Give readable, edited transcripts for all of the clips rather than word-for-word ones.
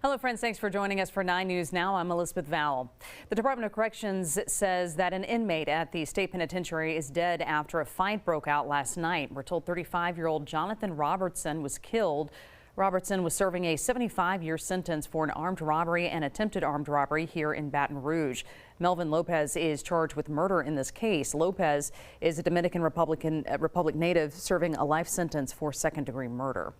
Hello friends, thanks for joining us for 9 News Now. I'm Elizabeth Vowell. The Department of Corrections says that an inmate at the state penitentiary is dead after a fight broke out last night. We're told 35-year-old Jonathan Robertson was killed. Robertson was serving a 75-year sentence for an armed robbery and attempted armed robbery here in Baton Rouge. Melvin Lopez is charged with murder in this case. Lopez is a Dominican Republic native serving a life sentence for second-degree murder.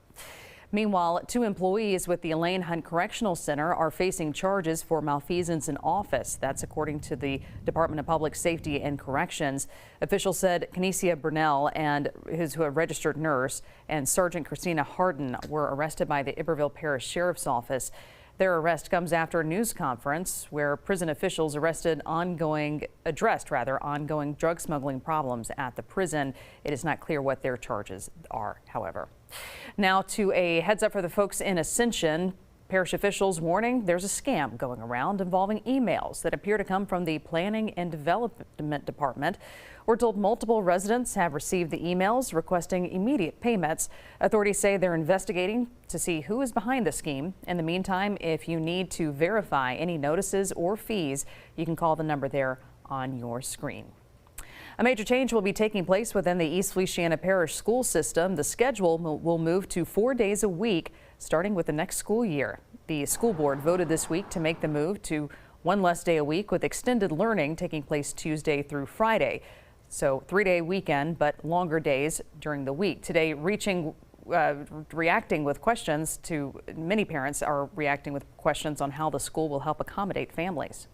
Meanwhile, 2 employees with the Elaine Hunt Correctional Center are facing charges for malfeasance in office. That's according to the Department of Public Safety and Corrections. Officials said Kinesia Burnell and his registered nurse and Sergeant Christina Harden were arrested by the Iberville Parish Sheriff's Office. Their arrest comes after a news conference where prison officials addressed ongoing drug smuggling problems at the prison. It is not clear what their charges are, however. Now to a heads up for the folks in Ascension. Parish officials warning there's a scam going around involving emails that appear to come from the Planning and Development Department. We're told multiple residents have received the emails requesting immediate payments. Authorities say they're investigating to see who is behind the scheme. In the meantime, if you need to verify any notices or fees, you can call the number there on your screen. A major change will be taking place within the East Feliciana Parish school system. The schedule will move to 4 days a week, starting with the next school year. The school board voted this week to make the move to 1 less day a week, with extended learning taking place Tuesday through Friday. So 3-day weekend, but longer days during the week. Today, reacting with questions to many parents are reacting with questions on how the school will help accommodate families.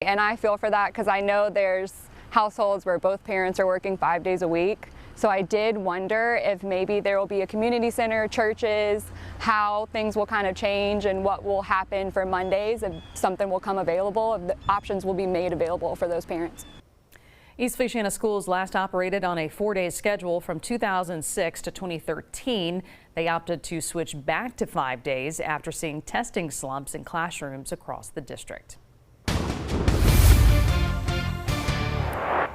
And I feel for that because I know there's households where both parents are working 5 days a week. So I did wonder if maybe there will be a community center, churches, how things will kind of change and what will happen for Mondays, if something will come available, if the options will be made available for those parents. East Feliciana Schools last operated on a 4-day schedule from 2006 to 2013. They opted to switch back to 5 days after seeing testing slumps in classrooms across the district.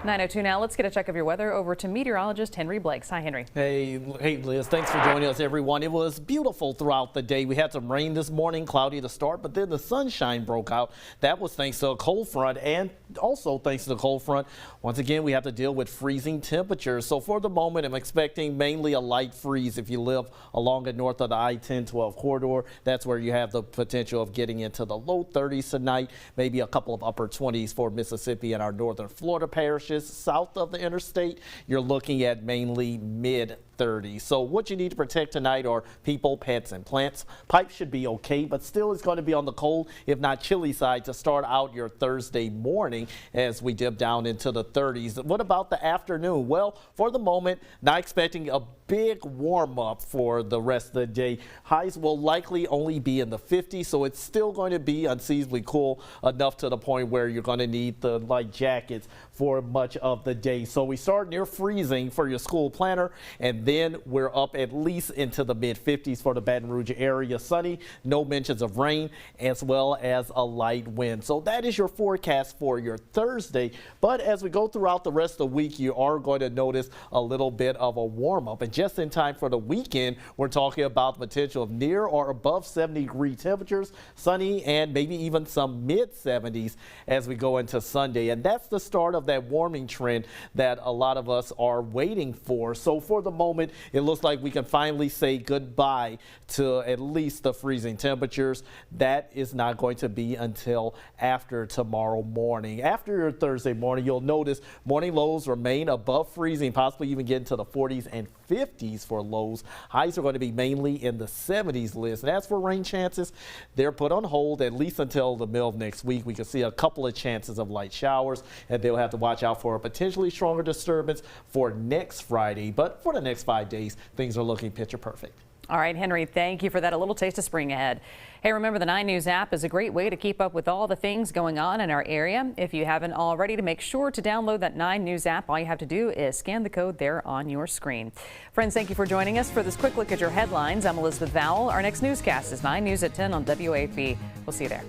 9:02 now. Let's get a check of your weather over to meteorologist Henry Blakes. Hi, Henry. Hey, Liz. Thanks for joining us, everyone. It was beautiful throughout the day. We had some rain this morning, cloudy to start, but then the sunshine broke out. That was thanks to a cold front, and also thanks to the cold front, once again, we have to deal with freezing temperatures. So for the moment, I'm expecting mainly a light freeze if you live along the north of the I-10-12 corridor. That's where you have the potential of getting into the low 30s tonight, maybe a couple of upper 20s for Mississippi and our northern Florida parishes. South of the interstate, you're looking at mainly mid 30s. So what you need to protect tonight are people, pets, and plants. Pipes should be okay, but still it's going to be on the cold, if not chilly side to start out your Thursday morning as we dip down into the 30s. What about the afternoon? Well, for the moment, not expecting a big warm up for the rest of the day. Highs will likely only be in the 50s, so it's still going to be unseasonably cool enough to the point where you're going to need the light jackets for much of the day. So we start near freezing for your school planner, and then we're up at least into the mid 50s for the Baton Rouge area. Sunny, no mentions of rain, as well as a light wind. So that is your forecast for your Thursday. But as we go throughout the rest of the week, you are going to notice a little bit of a warm up. And just in time for the weekend, we're talking about the potential of near or above 70-degree temperatures, sunny, and maybe even some mid 70s as we go into Sunday. And that's the start of that warming trend that a lot of us are waiting for. So for the moment, it looks like we can finally say goodbye to at least the freezing temperatures. That is not going to be until after tomorrow morning. After your Thursday morning, you'll notice morning lows remain above freezing, possibly even get into the 40s and 50s for lows. Highs are going to be mainly in the 70s list. And as for rain chances, they're put on hold at least until the middle of next week. We can see a couple of chances of light showers, and they'll have to watch out for a potentially stronger disturbance for next Friday. But for the next 5 days, things are looking picture perfect. All right, Henry, thank you for that. A little taste of spring ahead. Hey, remember the 9 News app is a great way to keep up with all the things going on in our area. If you haven't already, to make sure to download that 9 News app, all you have to do is scan the code there on your screen. Friends, thank you for joining us for this quick look at your headlines. I'm Elizabeth Vowell. Our next newscast is 9 News at 10 on WAP. We'll see you there.